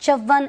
54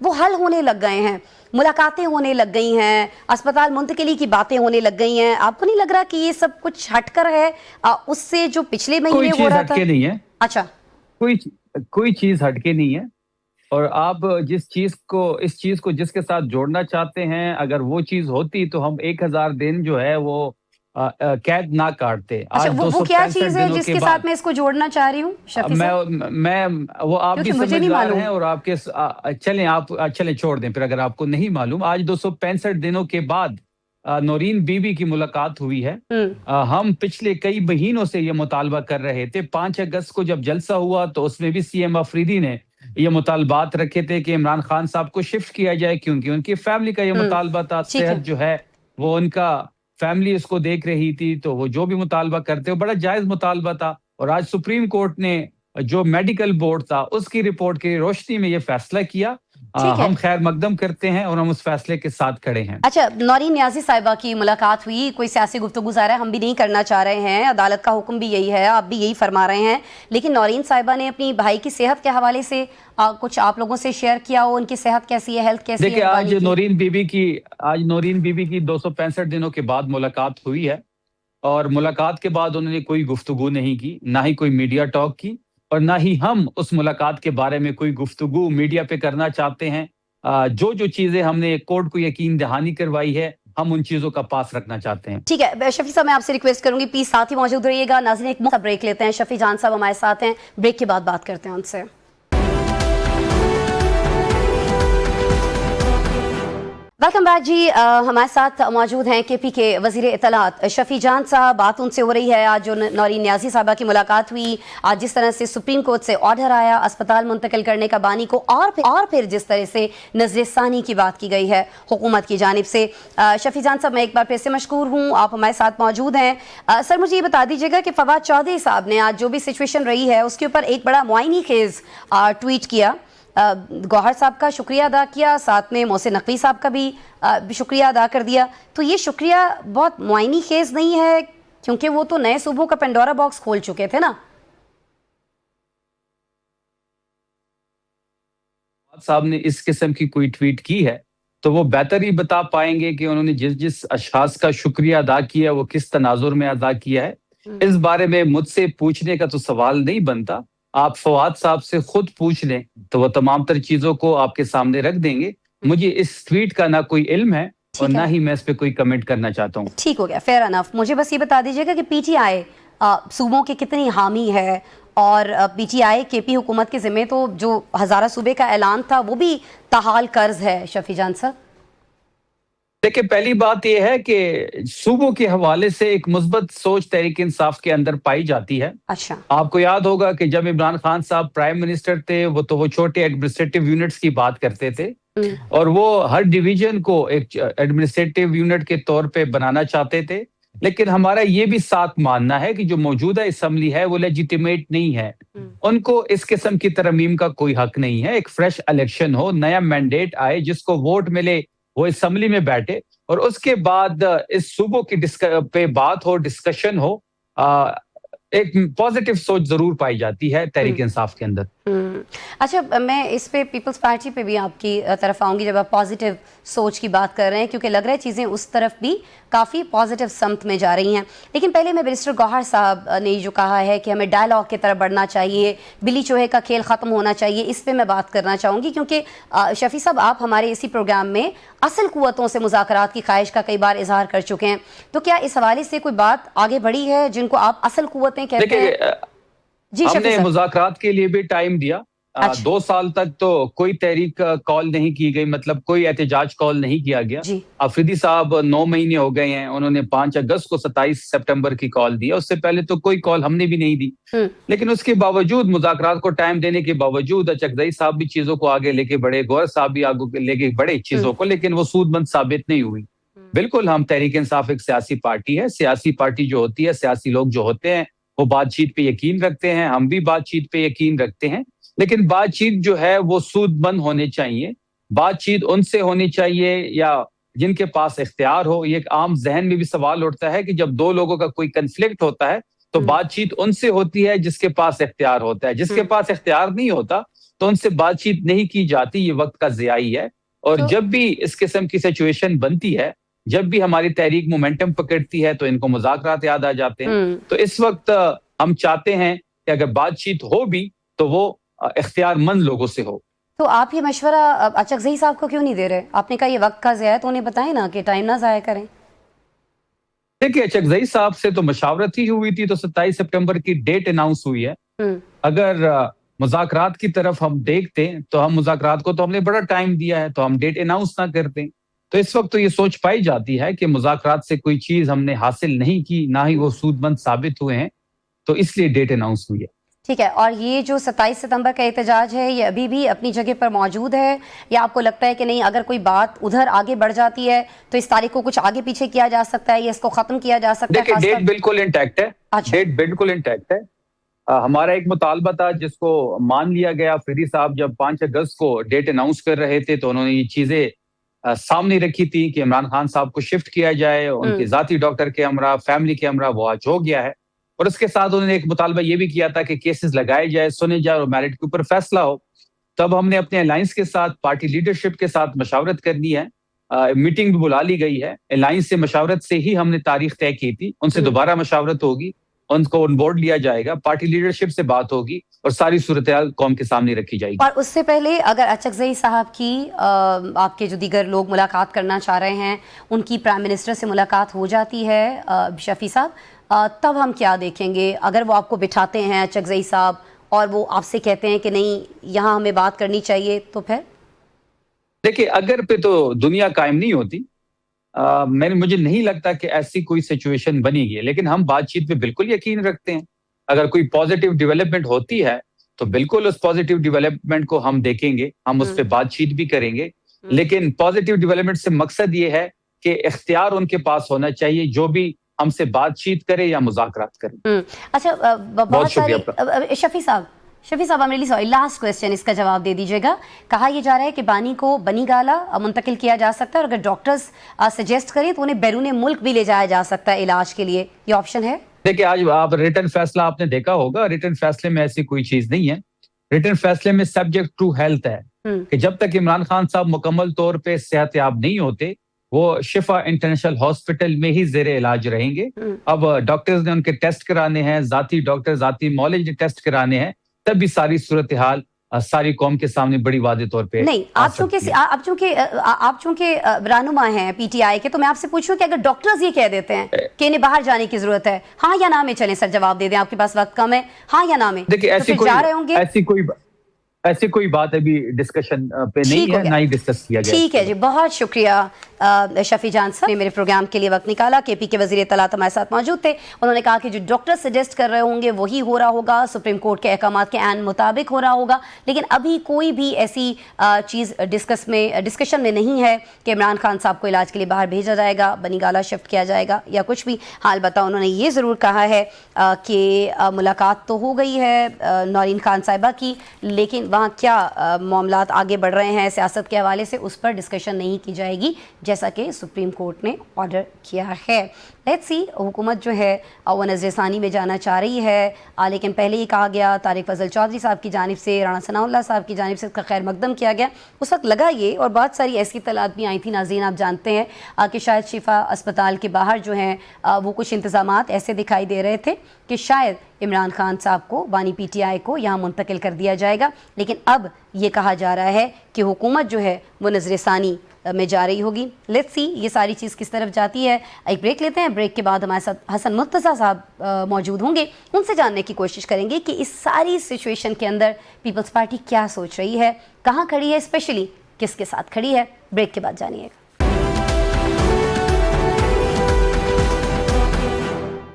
وہ حل ہونے لگ گئے ہیں، ملاقاتیں ہونے لگ گئی ہیں، اسپتال منتقلی کی باتیں ہونے لگ گئی ہیں. آپ کو نہیں لگ رہا کہ یہ سب کچھ ہٹ کر ہے اس سے جو پچھلے مہینے ہو رہا تھا؟ کوئی چیز ہٹ کے نہیں ہے. اچھا، کوئی چیز ہٹ کے نہیں ہے. اور آپ اس چیز کو جس کے ساتھ جوڑنا چاہتے ہیں، اگر وہ چیز ہوتی تو ہم 1000 دن جو ہے وہ قید نہ کاٹتے. اچھا، آج وہ کیا 265 چیز ہے دنوں جس کے کے بعد ساتھ میں اس کو جوڑنا چاہ رہی ہوں شفیع صاحب؟ میں وہ آپ بھی کیونکہ مجھے نہیں سمجھدار معلوم. ہیں اور آپ کے چلیں چھوڑ دیں پھر اگر آپ کو نہیں معلوم. آج 265 دنوں کے بعد نورین بی بی کی ملاقات ہوئی ہے. ہم پچھلے کئی مہینوں سے یہ مطالبہ کر رہے تھے. 5 اگست کو جب جلسہ ہوا تو اس میں بھی سی ایم افریدی نے یہ مطالبات رکھے تھے کہ عمران خان صاحب کو شفٹ کیا جائے، کیونکہ ان کی فیملی کا یہ مطالبہ تھا. ٹھیک ہے. صحت جو ہے وہ ان کا فیملی اس کو دیکھ رہی تھی، تو وہ جو بھی مطالبہ کرتے وہ بڑا جائز مطالبہ تھا. اور آج سپریم کورٹ نے جو میڈیکل بورڈ تھا اس کی رپورٹ کی روشنی میں یہ فیصلہ کیا. ہم خیر مقدم کرتے ہیں اور ہم اس فیصلے کے ساتھ کھڑے ہیں. اچھا، نورین نیازی صاحبہ کی ملاقات ہوئی، کوئی سیاسی گفتگو ظاہر ہے ہم بھی نہیں کرنا چاہ رہے ہیں، عدالت کا حکم بھی یہی ہے، آپ بھی یہی فرما رہے ہیں، لیکن نورین صاحبہ نے اپنی بھائی کی صحت کے حوالے سے کچھ آپ لوگوں سے شیئر کیا ہو، ان کی صحت کیسی ہے، ہیلتھ کیسی ہے؟ دیکھیں، آج نورین بی بی کی 265 دنوں کے بعد ملاقات ہوئی ہے، اور ملاقات کے بعد انہوں نے کوئی گفتگو نہیں کی، نہ ہی کوئی میڈیا ٹاک کی، اور نہ ہی ہم اس ملاقات کے بارے میں کوئی گفتگو میڈیا پہ کرنا چاہتے ہیں. جو چیزیں ہم نے کورٹ کو یقین دہانی کروائی ہے، ہم ان چیزوں کا پاس رکھنا چاہتے ہیں. ٹھیک ہے شفیع صاحب، میں آپ سے ریکویسٹ کروں گی پلیز ساتھ ہی موجود رہیے گا. ناظرین ایک موقع بریک لیتے ہیں، شفیع جان صاحب ہمارے ساتھ ہیں، بریک کے بعد بات کرتے ہیں ان سے. ویلکم بیک جی. ہمارے ساتھ موجود ہیں کے پی کے وزیر اطلاعات شفیع جان صاحب. بات ان سے ہو رہی ہے آج جو نورین نیازی صاحبہ کی ملاقات ہوئی، آج جس طرح سے سپریم کورٹ سے آرڈر آیا اسپتال منتقل کرنے کا بانی کو، اور پھر جس طرح سے نظر ثانی کی بات کی گئی ہے حکومت کی جانب سے. شفیع جان صاحب، میں ایک بار پھر سے مشکور ہوں، آپ ہمارے ساتھ موجود ہیں. سر مجھے یہ بتا دیجیے گا کہ فواد چودھری صاحب نے آج جو بھی سچویشن رہی ہے اس کے اوپر ایک بڑا معائنی خیز ٹویٹ کیا، گوہر صاحب کا شکریہ ادا کیا، ساتھ میں محسن نقوی صاحب کا بھی شکریہ ادا کر دیا. تو یہ شکریہ بہت معائنی خیز نہیں ہے کیونکہ وہ تو نئے صوبوں کا پنڈورا باکس کھول چکے تھے نا؟ صاحب نے اس قسم کی کوئی ٹویٹ کی ہے تو وہ بہتر ہی بتا پائیں گے کہ انہوں نے جس اشخاص کا شکریہ ادا کیا وہ کس تناظر میں ادا کیا ہے. اس بارے میں مجھ سے پوچھنے کا تو سوال نہیں بنتا. آپ فواد صاحب سے خود پوچھ لیں تو وہ تمام تر چیزوں کو آپ کے سامنے رکھ دیں گے. مجھے اس ٹویٹ کا نہ کوئی علم ہے اور نہ ہی میں اس پہ کوئی کمنٹ کرنا چاہتا ہوں. ٹھیک ہو گیا، فیئر انف. مجھے بس یہ بتا دیجیے گا کہ پی ٹی آئی صوبوں کی کتنی حامی ہے، اور پی ٹی آئی کے پی حکومت کے ذمہ تو جو ہزارہ صوبے کا اعلان تھا وہ بھی تاحال قرض ہے. شفیع جان صاحب دیکھیں، پہلی بات یہ ہے کہ صوبوں کے حوالے سے ایک مثبت سوچ تحریک انصاف کے اندر پائی جاتی ہے. اچھا، آپ کو یاد ہوگا کہ جب عمران خان صاحب پرائم منسٹر تھے وہ چھوٹے ایڈمنسٹریٹو یونٹس کی بات کرتے تھے، اور وہ ہر ڈویژن کو ایک ایڈمنسٹریٹو یونٹ کے طور پہ بنانا چاہتے تھے. لیکن ہمارا یہ بھی ساتھ ماننا ہے کہ جو موجودہ اسمبلی ہے وہ لیجیٹیمیٹ نہیں ہے، ان کو اس قسم کی ترمیم کا کوئی حق نہیں ہے. ایک فریش الیکشن ہو، نیا مینڈیٹ آئے، جس کو ووٹ ملے وہ اسمبلی میں بیٹھے، اور اس کے بعد اس صوبوں کی پہ بات ہو، ڈسکشن ہو. ایک پازیٹیو سوچ ضرور پائی جاتی ہے تحریک انصاف کے اندر. اچھا، میں اس پہ پیپلز پارٹی پہ بھی آپ کی طرف آؤں گی جب آپ پازیٹیو سوچ کی بات کر رہے ہیں، کیونکہ لگ رہا ہے چیزیں اس طرف بھی کافی پازیٹیو سمت میں جا رہی ہیں. لیکن پہلے میں بیرسٹر گوہر صاحب نے جو کہا ہے کہ ہمیں ڈائلاگ کی طرف بڑھنا چاہیے، بلی چوہے کا کھیل ختم ہونا چاہیے، اس پہ میں بات کرنا چاہوں گی، کیونکہ شفیع صاحب آپ ہمارے اسی پروگرام میں اصل قوتوں سے مذاکرات کی خواہش کا کئی بار اظہار کر چکے ہیں. تو کیا اس حوالے سے کوئی بات آگے بڑھی ہے جن کو آپ اصل قوتیں کہتے ہیں؟ جی، ہم نے مذاکرات کے لیے بھی ٹائم دیا. 2 سال تک تو کوئی تحریک کال نہیں کی گئی، مطلب کوئی احتجاج کال نہیں کیا گیا. افریدی صاحب 9 مہینے ہو گئے ہیں، انہوں نے 5 اگست کو 27 سپٹمبر کی کال دی. اس سے پہلے تو کوئی کال ہم نے بھی نہیں دی. لیکن اس کے باوجود، مذاکرات کو ٹائم دینے کے باوجود، چکزئی صاحب بھی چیزوں کو آگے لے کے بڑھے، گوہر صاحب بھی آگے لے کے بڑھے چیزوں کو، لیکن وہ سود مند ثابت نہیں ہوئی. بالکل، ہم تحریک انصاف ایک سیاسی پارٹی ہے. سیاسی پارٹی جو ہوتی ہے، سیاسی لوگ جو ہوتے ہیں وہ بات چیت پہ یقین رکھتے ہیں. ہم بھی بات چیت پہ یقین رکھتے ہیں، لیکن بات چیت جو ہے وہ سود مند ہونے چاہیے. بات چیت ان سے ہونی چاہیے یا جن کے پاس اختیار ہو. یہ ایک عام ذہن میں بھی سوال اٹھتا ہے کہ جب 2 لوگوں کا کوئی کنفلکٹ ہوتا ہے تو بات چیت ان سے ہوتی ہے جس کے پاس اختیار ہوتا ہے. جس کے پاس اختیار نہیں ہوتا تو ان سے بات چیت نہیں کی جاتی. یہ وقت کا ضیاع ہی ہے. اور جب بھی اس قسم کی سچویشن بنتی ہے, جب بھی ہماری تحریک مومنٹم پکڑتی ہے تو ان کو مذاکرات یاد آ جاتے ہیں. تو اس وقت ہم چاہتے ہیں کہ اگر بات چیت ہو بھی تو وہ اختیار مند لوگوں سے ہو. تو آپ یہ مشورہ اچکزئی صاحب کو کیوں نہیں دے رہے؟ آپ نے کہا یہ وقت کا ضیاع ہے تو انہیں بتائیں نا کہ ٹائم نہ ضائع کریں. دیکھیے, اچکزئی صاحب سے تو مشاورت ہی ہوئی تھی, تو 27 سپٹمبر کی ڈیٹ اناؤنس ہوئی ہے. اگر مذاکرات کی طرف ہم دیکھتے تو ہم مذاکرات کو تو ہم نے بڑا ٹائم دیا ہے, تو ہم ڈیٹ اناؤنس نہ کرتے. تو اس وقت تو یہ سوچ پائی جاتی ہے کہ مذاکرات سے کوئی چیز ہم نے حاصل نہیں کی, نہ ہی وہ سود مند ثابت ہوئے ہیں, تو اس لیے ڈیٹ اناؤنس ہوئی ہے. ٹھیک ہے. اور یہ جو 27 ستمبر کا احتجاج ہے یہ ابھی بھی اپنی جگہ پر موجود ہے, یا آپ کو لگتا ہے کہ نہیں اگر کوئی بات ادھر آگے بڑھ جاتی ہے تو اس تاریخ کو کچھ آگے پیچھے کیا جا سکتا ہے یا اس کو ختم کیا جا سکتا ہے؟ دیکھیں, ڈیٹ بالکل انٹیکٹ ہے. ڈیٹ بالکل انٹیکٹ ہے. ہمارا ایک مطالبہ تھا جس کو مان لیا گیا. فری صاحب جب 5 اگست کو ڈیٹ اناؤنس کر رہے تھے تو انہوں نے یہ چیزیں سامنے رکھی تھی کہ عمران خان صاحب کو شفٹ کیا جائے, ان کے ذاتی ڈاکٹر کے ہمراہ, فیملی کے ہمراہ. وہ آج ہو گیا ہے. اور اس کے ساتھ انہوں نے ایک مطالبہ یہ بھی کیا تھا کہ کیسز لگائے جائے, سنے جائے اور میرٹ کے اوپر فیصلہ ہو. تب ہم نے اپنے الائنس کے ساتھ, پارٹی لیڈرشپ کے ساتھ مشاورت کرنی ہے. میٹنگ بھی بلا لی گئی ہے. الائنس سے مشاورت سے ہی ہم نے تاریخ طے کی تھی. ان سے دوبارہ مشاورت ہوگی, ان کو آن بورڈ لیا جائے گا, پارٹی لیڈرشپ سے بات ہوگی اور ساری صورتحال قوم کے سامنے رکھی جائے گی. اور اس سے پہلے اگر اچکزئی صاحب کی آپ کے جو دیگر لوگ ملاقات کرنا چاہ رہے ہیں ان کی پرائم منسٹر سے ملاقات ہو جاتی ہے شفیع صاحب, تب ہم کیا دیکھیں گے؟ اگر وہ آپ کو بٹھاتے ہیں اچکزئی صاحب اور وہ آپ سے کہتے ہیں کہ نہیں یہاں ہمیں بات کرنی چاہیے, تو پھر دیکھیں, اگر پہ تو دنیا قائم نہیں ہوتی. مجھے نہیں لگتا کہ ایسی کوئی سچویشن بنے گی, لیکن ہم بات چیت پہ بالکل یقین رکھتے ہیں. اگر کوئی پازیٹیو ڈیولپمنٹ ہوتی ہے تو بالکل اس پازیٹیو ڈیولپمنٹ کو ہم دیکھیں گے, ہم اس پہ بات چیت بھی کریں گے. لیکن پازیٹیو ڈیولپمنٹ سے مقصد یہ ہے کہ اختیار ان کے پاس ہونا چاہیے جو بھی ہم سے بات چیت کرے یا مذاکرات کرے. اچھا, بہت ساری شفیع صاحب میرے لیے لاسٹ کویسچن, اس کا جواب دے دیجیے گا. کہا یہ جا رہا ہے کہ بانی کو بنی گالا منتقل کیا جا سکتا ہے, اور اگر ڈاکٹرز سجیسٹ کریں تو انہیں بیرون ملک بھی لے جایا جا سکتا ہے علاج کے لیے. یہ آپشن ہے؟ دیکھیں, آج آپ ریٹن فیصلہ آپ نے دیکھا ہوگا, ریٹن فیصلے میں ایسی کوئی چیز نہیں ہے. ریٹن فیصلے میں سبجیکٹ ٹو ہیلتھ ہے کہ جب تک عمران خان صاحب مکمل طور پہ صحت یاب نہیں ہوتے وہ شفا انٹرنیشنل ہاسپٹل میں ہی زیر علاج رہیں گے. اب ڈاکٹرز نے ان کے ٹیسٹ کرانے ہیں, ذاتی معالج ٹیسٹ کرانے ہیں, تب بھی ساری صورتحال ساری قوم کے سامنے بڑی واضح طور پہ نہیں. آپ چونکہ رہنما ہیں پی ٹی آئی کے, تو میں آپ سے پوچھوں کہ اگر ڈاکٹرز یہ کہہ دیتے ہیں کہ انہیں باہر جانے کی ضرورت ہے, ہاں یا نہ میں چلیں سر جواب دے دیں, آپ کے پاس وقت کم ہے, ہاں یا نہ میں, دیکھیں ایسی کوئی بات ابھی ڈسکشن پہ نہیں ہے, نہ ہی ڈسکس کیا گیا. ٹھیک ہے جی, بہت شکریہ شفیع جان صاحب نے میرے پروگرام کے لیے وقت نکالا. کے پی کے وزیر اطلاعات ہمارے ساتھ موجود تھے. انہوں نے کہا کہ جو ڈاکٹر سجیسٹ کر رہے ہوں گے وہی ہو رہا ہوگا, سپریم کورٹ کے احکامات کے عین مطابق ہو رہا ہوگا, لیکن ابھی کوئی بھی ایسی چیز ڈسکشن میں نہیں ہے کہ عمران خان صاحب کو علاج کے لیے باہر بھیجا جائے گا, بنی گالا شفٹ کیا جائے گا یا کچھ بھی. حال بتاؤ, انہوں نے یہ ضرور کہا ہے کہ ملاقات تو ہو گئی ہے نورین خان صاحبہ کی, لیکن وہاں کیا معاملات آگے بڑھ رہے ہیں سیاست کے حوالے سے اس پر ڈسکشن نہیں کی جائے گی, جیسا کہ سپریم کورٹ نے آرڈر کیا ہے. لیٹس سی, حکومت جو ہے وہ نظر ثانی میں جانا چاہ رہی ہے, لیکن پہلے ہی کہا گیا, طارق فضل چودھری صاحب کی جانب سے, رانا ثناء اللہ صاحب کی جانب سے اس کا خیر مقدم کیا گیا. اس وقت لگا یہ, اور بہت ساری ایسی اطلاعات بھی آئی تھیں ناظرین, آپ جانتے ہیں کہ شاید شفا اسپتال کے باہر جو ہیں وہ کچھ انتظامات ایسے دکھائی دے رہے تھے کہ شاید عمران خان صاحب کو, بانی پی ٹی آئی کو یہاں منتقل کر دیا جائے گا. لیکن اب یہ کہا جا رہا ہے کہ حکومت جو ہے وہ نظر ثانی میں جا رہی ہوگی. لیٹس سی یہ ساری چیز کس طرف جاتی ہے. ایک بریک لیتے ہیں, بریک کے بعد ہمارے ساتھ حسن مرتضیٰ صاحب موجود ہوں گے, ان سے جاننے کی کوشش کریں گے کہ اس ساری سچویشن کے اندر پیپلز پارٹی کیا سوچ رہی ہے, کہاں کھڑی ہے, اسپیشلی کس کے ساتھ کھڑی ہے. بریک کے بعد جانیے گا.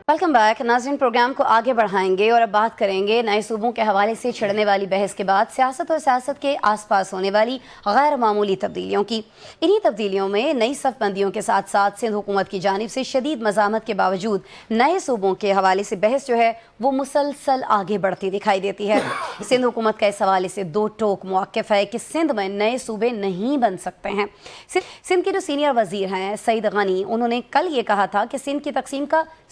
ویلکم بیک ناظرین, پروگرام کو آگے بڑھائیں گے اور اب بات کریں گے نئے صوبوں کے حوالے سے چھڑنے والی بحث کے بعد سیاست اور سیاست کے آس پاس ہونے والی غیر معمولی تبدیلیوں کی. انہی تبدیلیوں میں نئی صف بندیوں کے ساتھ ساتھ سندھ حکومت کی جانب سے شدید مزاحمت کے باوجود نئے صوبوں کے حوالے سے بحث جو ہے وہ مسلسل آگے بڑھتی دکھائی دیتی ہے. سندھ حکومت کا اس حوالے سے دو ٹوک موقف ہے کہ سندھ میں نئے صوبے نہیں بن سکتے ہیں. سندھ کے جو سینئر وزیر ہیں سعید غنی, انہوں نے کل یہ کہا تھا کہ سندھ کی تقسیم کا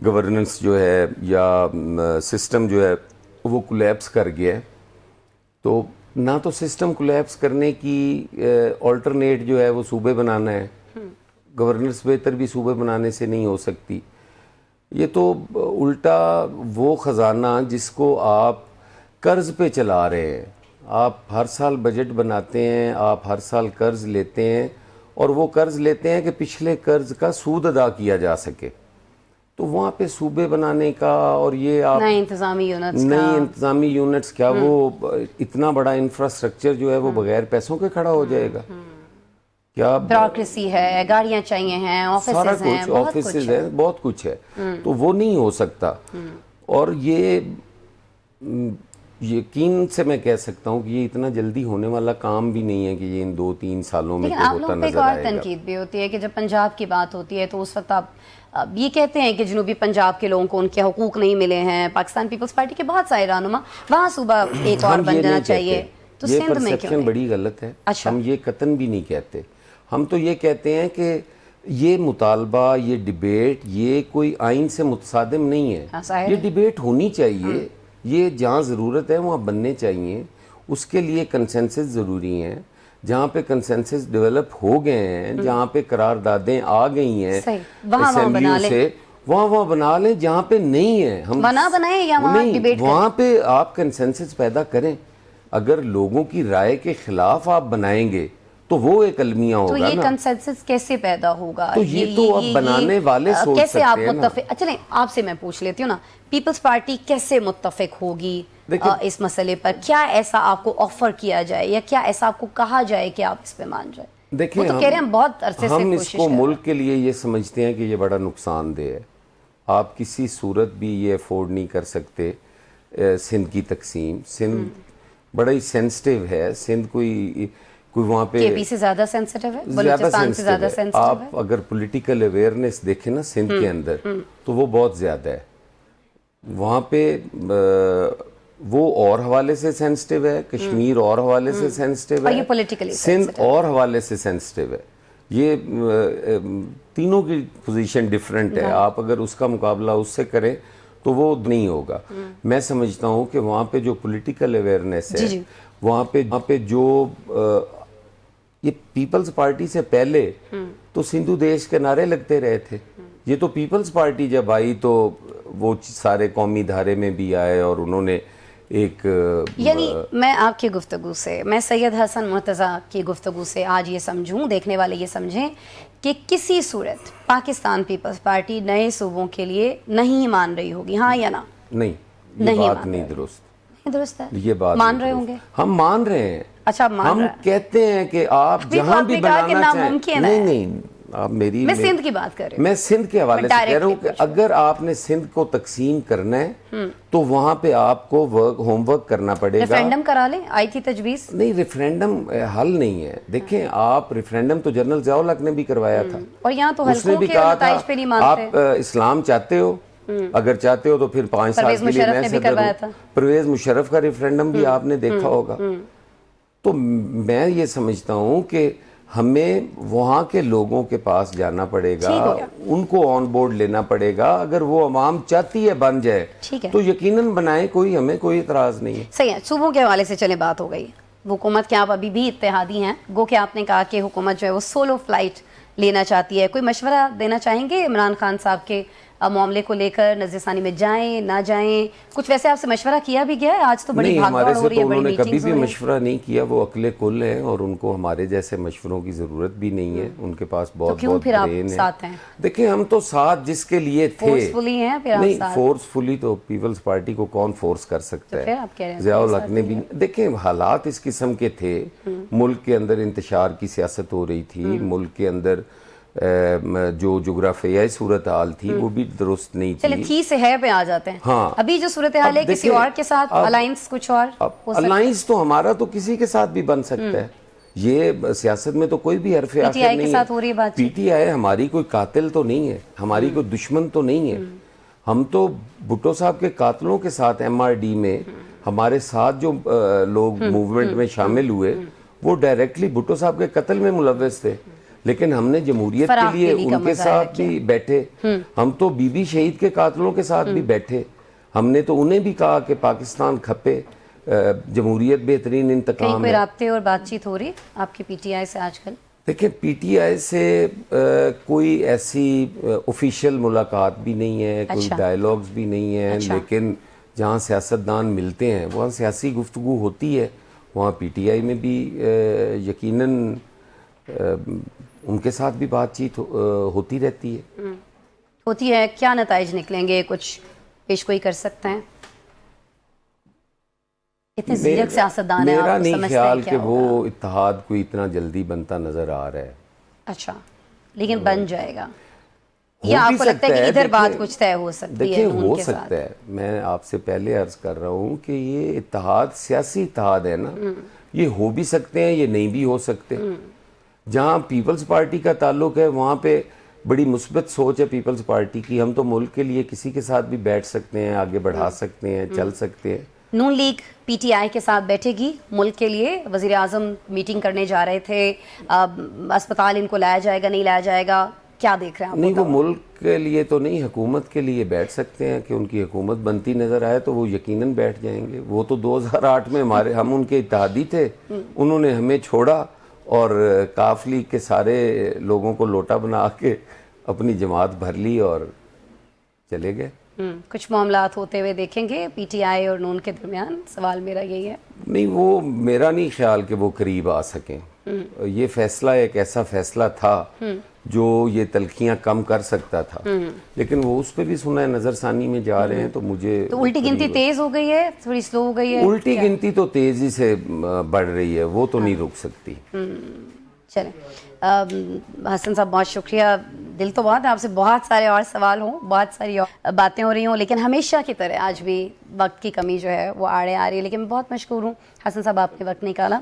گورننس جو ہے یا سسٹم جو ہے وہ کولیپس کر گیا ہے. تو نہ تو سسٹم کولیپس کرنے کی آلٹرنیٹ جو ہے وہ صوبے بنانا ہے. گورننس بہتر بھی صوبے بنانے سے نہیں ہو سکتی. یہ تو الٹا وہ خزانہ جس کو آپ قرض پہ چلا رہے ہیں. آپ ہر سال بجٹ بناتے ہیں, آپ ہر سال قرض لیتے ہیں, اور وہ قرض لیتے ہیں کہ پچھلے قرض کا سود ادا کیا جا سکے. تو وہاں پہ صوبے بنانے کا اور یہ آپ نئی انتظامی یونٹس کیا وہ اتنا بڑا انفراسٹرکچر جو ہے وہ بغیر پیسوں کے کھڑا ہو جائے گا کیا؟ بیوروکریسی ہے, گاڑیاں چاہیے ہیں, سارا کچھ, آفیسز ہیں, بہت کچھ ہے. تو وہ نہیں ہو سکتا. اور یہ یقین سے میں کہہ سکتا ہوں کہ یہ اتنا جلدی ہونے والا کام بھی نہیں ہے کہ یہ ان 2-3 سالوں میں لیکن آپ ہوتا لوگوں پہ ایک نظر اور آئے گا. تنقید بھی ہوتی ہے کہ جب پنجاب کی بات ہوتی ہے تو اس وقت آپ یہ کہتے ہیں کہ جنوبی پنجاب کے لوگوں کو ان کے حقوق نہیں ملے ہیں. پاکستان پیپلز پارٹی کے بہت سارے رہنما وہاں صوبہ ایک اور بن جانا چاہیے, تو یہ سندھ میں کیوں پرسیپشن نہیں؟ بڑی غلط ہے. اچھا. ہم یہ قطعاً بھی نہیں کہتے. ہم تو یہ کہتے ہیں کہ یہ مطالبہ, یہ ڈیبیٹ, یہ کوئی آئین سے متصادم نہیں ہے. یہ ڈیبیٹ ہونی چاہیے. یہ جہاں ضرورت ہے وہاں بننے چاہیے. اس کے لیے کنسنسس ضروری ہیں. جہاں پہ کنسنسس ڈیولپ ہو گئے ہیں, جہاں پہ قراردادیں آ گئی ہیں اسمبلیوں سے, وہاں بنا لیں. جہاں پہ نہیں ہے ہم بنائیں یا وہاں ڈیبیٹ کریں. وہاں پہ آپ کنسنسس پیدا کریں. اگر لوگوں کی رائے کے خلاف آپ بنائیں گے تو وہ ایک المیہ ہوگا نا. تو یہ کنسنسس کیسے پیدا ہوگا؟ تو یہ تو اب بنانے والے سوچ کیسے سکتے آپ ہیں نا. متفق, چلیں آپ سے میں پوچھ لیتی ہوں نا, پیپلز پارٹی کیسے متفق ہوگی اس مسئلے پر؟ کیا ایسا آپ کو آفر کیا جائے یا کیا ایسا آپ کو کہا جائے کہ آپ اس پہ مان جائیں؟ دیکھیں, وہ تو کہہ رہے ہیں بہت عرصے سے ہم کوشش اس کو ملک کے لیے یہ سمجھتے ہیں کہ یہ بڑا نقصان دہ ہے. آپ کسی صورت بھی یہ افورڈ نہیں کر سکتے سندھ کی تقسیم. سندھ بڑا ہی سینسٹیو ہے. سندھ کوئی وہاں پہ کے پی سے زیادہ سینسٹیو ہے, بلوچستان سے زیادہ سینسٹیو ہے. آپ اگر پولیٹیکل اویئرنیس دیکھیں نا سندھ کے اندر, تو وہ بہت زیادہ ہے. وہاں پہ وہ اور حوالے سے سینسٹیو ہے, کشمیر اور حوالے سے سینسٹیو ہے, سندھ اور حوالے سے سینسٹیو ہے. یہ تینوں کی پوزیشن ڈیفرنٹ ہے. آپ اگر اس کا مقابلہ اس سے کریں تو وہ نہیں ہوگا. میں سمجھتا ہوں کہ وہاں پہ جو پولیٹیکل اویئرنیس ہے, وہاں پہ جو یہ پیپلز پارٹی سے پہلے تو سندھو دیش کے نعرے لگتے رہے تھے. یہ تو پیپلز پارٹی جب آئی تو وہ سارے قومی دھارے میں بھی آئے اور انہوں نے ایک یعنی میں آپ کی گفتگو سے, میں سید حسن مرتضیٰ کی گفتگو سے آج یہ سمجھوں, دیکھنے والے یہ سمجھیں کہ کسی صورت پاکستان پیپلز پارٹی نئے صوبوں کے لیے نہیں مان رہی ہوگی, ہاں یا نا؟ نہیں, یہ بات نہیں درست ہے. یہ بات مان رہے ہوں گے. ہم مان رہے ہیں. اچھا, ہم کہتے ہیں کہ آپ جہاں بھی بنانا چاہیں. نہیں, آپ میری, میں سندھ کی بات کر رہی ہوں. میں سندھ کے حوالے سے کہہ رہا ہوں کہ اگر آپ نے سندھ کو تقسیم کرنا ہے تو وہاں پہ آپ کو ہوم ورک کرنا پڑے گا. ریفرینڈم کرا لیں, آئی تھی تجویز. نہیں, ریفرینڈم حل نہیں ہے. دیکھیں, آپ ریفرینڈم تو جنرل ضیاء الحق نے بھی کروایا تھا, اور یہاں تو اس نے بھی کہا تھا آپ اسلام چاہتے ہو, اگر چاہتے ہو تو پھر 5 سال کے لیے میں صدر ہوں. پرویز مشرف کا ریفرینڈم بھی آپ نے دیکھا ہوگا. تو میں یہ سمجھتا ہوں کہ ہمیں وہاں کے لوگوں کے پاس جانا پڑے گا, ان کو آن بورڈ لینا پڑے گا. اگر وہ عوام چاہتی ہے بن جائے تو یقیناً بنائیں, ہمیں کوئی اعتراض نہیں ہے. صحیح ہے. صوبوں کے حوالے سے چلیں بات ہو گئی. حکومت کے آپ ابھی بھی اتحادی ہیں, گو کہ آپ نے کہا کہ حکومت جو ہے وہ سولو فلائٹ لینا چاہتی ہے. کوئی مشورہ دینا چاہیں گے عمران خان صاحب کے معاملے کو لے کر, نظر ثانی میں جائیں نہ جائیں؟ کچھ ویسے آپ سے مشورہ کیا بھی گیا ہے؟ آج تو بڑی بھاگ دوڑ ہو رہی ہے, انہوں نے کبھی بھی مشورہ نہیں کیا. وہ عقل کل ہیں اور ان کو ہمارے جیسے مشوروں کی ضرورت بھی نہیں ہے. ان کے پاس بہت برین ہے. دیکھیں, ہم تو ساتھ جس کے لیے تھے. نہیں, فورسفلی تو پیپلز پارٹی کو کون فورس کر سکتا ہے؟ ضیاء الحق نے بھی. دیکھیں, حالات اس قسم کے تھے, ملک کے اندر انتشار کی سیاست ہو رہی تھی, ملک کے اندر جو جغرافیائی صورتحال تھی وہ بھی درست نہیں تھی. چلے تھی سے ہے پہ آ جاتے ہیں. ہاں, ابھی جو صورتحال ہے کسی اور کے ساتھ الائنس کچھ اور ہو سکتا ہے. الائنس تو ہمارا تو کسی کے ساتھ بھی بن سکتا ہے. یہ سیاست میں تو کوئی بھی حرف آخر نہیں ہے. کے ساتھ ہو رہی بات. پی ٹی آئی ہماری کوئی قاتل تو نہیں ہے, ہماری کوئی دشمن تو نہیں ہے. ہم تو بھٹو صاحب کے قاتلوں کے ساتھ ایم آر ڈی میں ہمارے ساتھ جو لوگ موومنٹ میں شامل ہوئے وہ ڈائریکٹلی بھٹو صاحب کے قتل میں ملوث تھے. لیکن ہم نے جمہوریت کے فراخ لیے دلی کا ان کے مظاہرہ ساتھ بھی بیٹھے. ہم تو بی بی شہید کے قاتلوں کے ساتھ بھی بیٹھے. ہم نے تو انہیں بھی کہا کہ پاکستان کھپے, جمہوریت بہترین کہیں انتقام کوئی ہے. رابطے اور بات چیت ہو رہی آپ کی پی ٹی آئی سے آج کل؟ دیکھیں پی ٹی آئی سے کوئی ایسی آفیشیل ملاقات بھی نہیں ہے, کوئی ڈائیلاگز بھی نہیں ہیں, لیکن جہاں سیاستدان ملتے ہیں وہاں سیاسی گفتگو ہوتی ہے. وہاں پی ٹی آئی میں بھی یقیناً ان کے ساتھ بھی بات چیت ہوتی رہتی ہے. ہوتی ہے. کیا نتائج نکلیں گے, کچھ پیش گوئی کر سکتے ہیں؟ اتنے زیرک سیاستدان ہیں, میرا آپ نہیں سمجھتے خیال ہیں کہ کیا وہ ہوگا؟ اتحاد کوئی اتنا جلدی بنتا نظر آ رہا ہے. اچھا, لیکن بن جائے گا ہو یا آپ بھی کو لگتا ہے سکتا کہ ادھر بات دیکھیں- کچھ طے ہو سکتی ہے دیکھیں نون ہو کے ساتھ؟ سکتا ہے. میں آپ سے پہلے عرض کر رہا ہوں کہ یہ اتحاد سیاسی اتحاد ہے نا, یہ ہو بھی سکتے ہیں, یہ نہیں بھی ہو سکتے. جہاں پیپلز پارٹی کا تعلق ہے وہاں پہ بڑی مثبت سوچ ہے پیپلز پارٹی کی. ہم تو ملک کے لیے کسی کے ساتھ بھی بیٹھ سکتے ہیں, آگے بڑھا سکتے ہیں, چل سکتے ہیں. نون لیگ پی ٹی آئی کے ساتھ بیٹھے گی ملک کے لیے؟ وزیر اعظم میٹنگ کرنے جا رہے تھے, اسپتال ان کو لایا جائے گا نہیں لایا جائے گا, کیا دیکھ رہے ہیں آپ؟ نہیں, وہ ملک کے لیے تو نہیں, حکومت کے لیے بیٹھ سکتے ہیں کہ ان کی حکومت بنتی نظر آئے تو وہ یقیناً بیٹھ جائیں گے. وہ تو 2008 میں ہم ان کے اتحادی تھے, انہوں نے ہمیں چھوڑا اور کاف لیگ کے سارے لوگوں کو لوٹا بنا کے اپنی جماعت بھر لی اور چلے گئے. کچھ معاملات ہوتے ہوئے دیکھیں گے پی ٹی آئی اور نون کے درمیان؟ سوال میرا یہی ہے. نہیں, وہ میرا نہیں خیال کہ وہ قریب آ سکیں. یہ فیصلہ ایک ایسا فیصلہ تھا جو یہ تلخیاں کم کر سکتا تھا, لیکن وہ اس پہ بھی سنا ہے نظر ثانی میں جا رہے ہیں. تو مجھے تو الٹی گنتی تیز ہو گئی ہے, تھوڑی سلو ہو گئی ہے؟ الٹی گنتی تو تیزی سے بڑھ رہی ہے, وہ تو نہیں رک سکتی. چلیں حسن صاحب, بہت شکریہ. دل تو بہت ہے, آپ سے بہت سارے اور سوال ہوں, بہت ساری اور باتیں ہو رہی ہوں, لیکن ہمیشہ کی طرح آج بھی وقت کی کمی جو ہے وہ آڑے آ رہی ہے. لیکن بہت مشکور ہوں حسن صاحب, آپ نے وقت نکالا.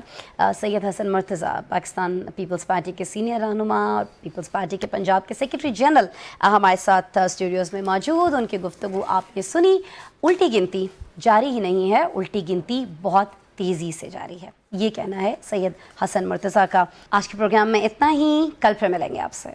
سید حسن مرتضیٰ پاکستان پیپلز پارٹی کے سینئر رہنما اور پیپلز پارٹی کے پنجاب کے سیکرٹری جنرل ہمارے ساتھ اسٹوڈیوز میں موجود. ان کی گفتگو آپ نے سنی. الٹی گنتی جاری ہی نہیں ہے, الٹی گنتی بہت تیزی سے جاری ہے, یہ کہنا ہے سید حسن مرتضیٰ کا. آج کے پروگرام میں اتنا ہی, کل پھر ملیں گے آپ سے.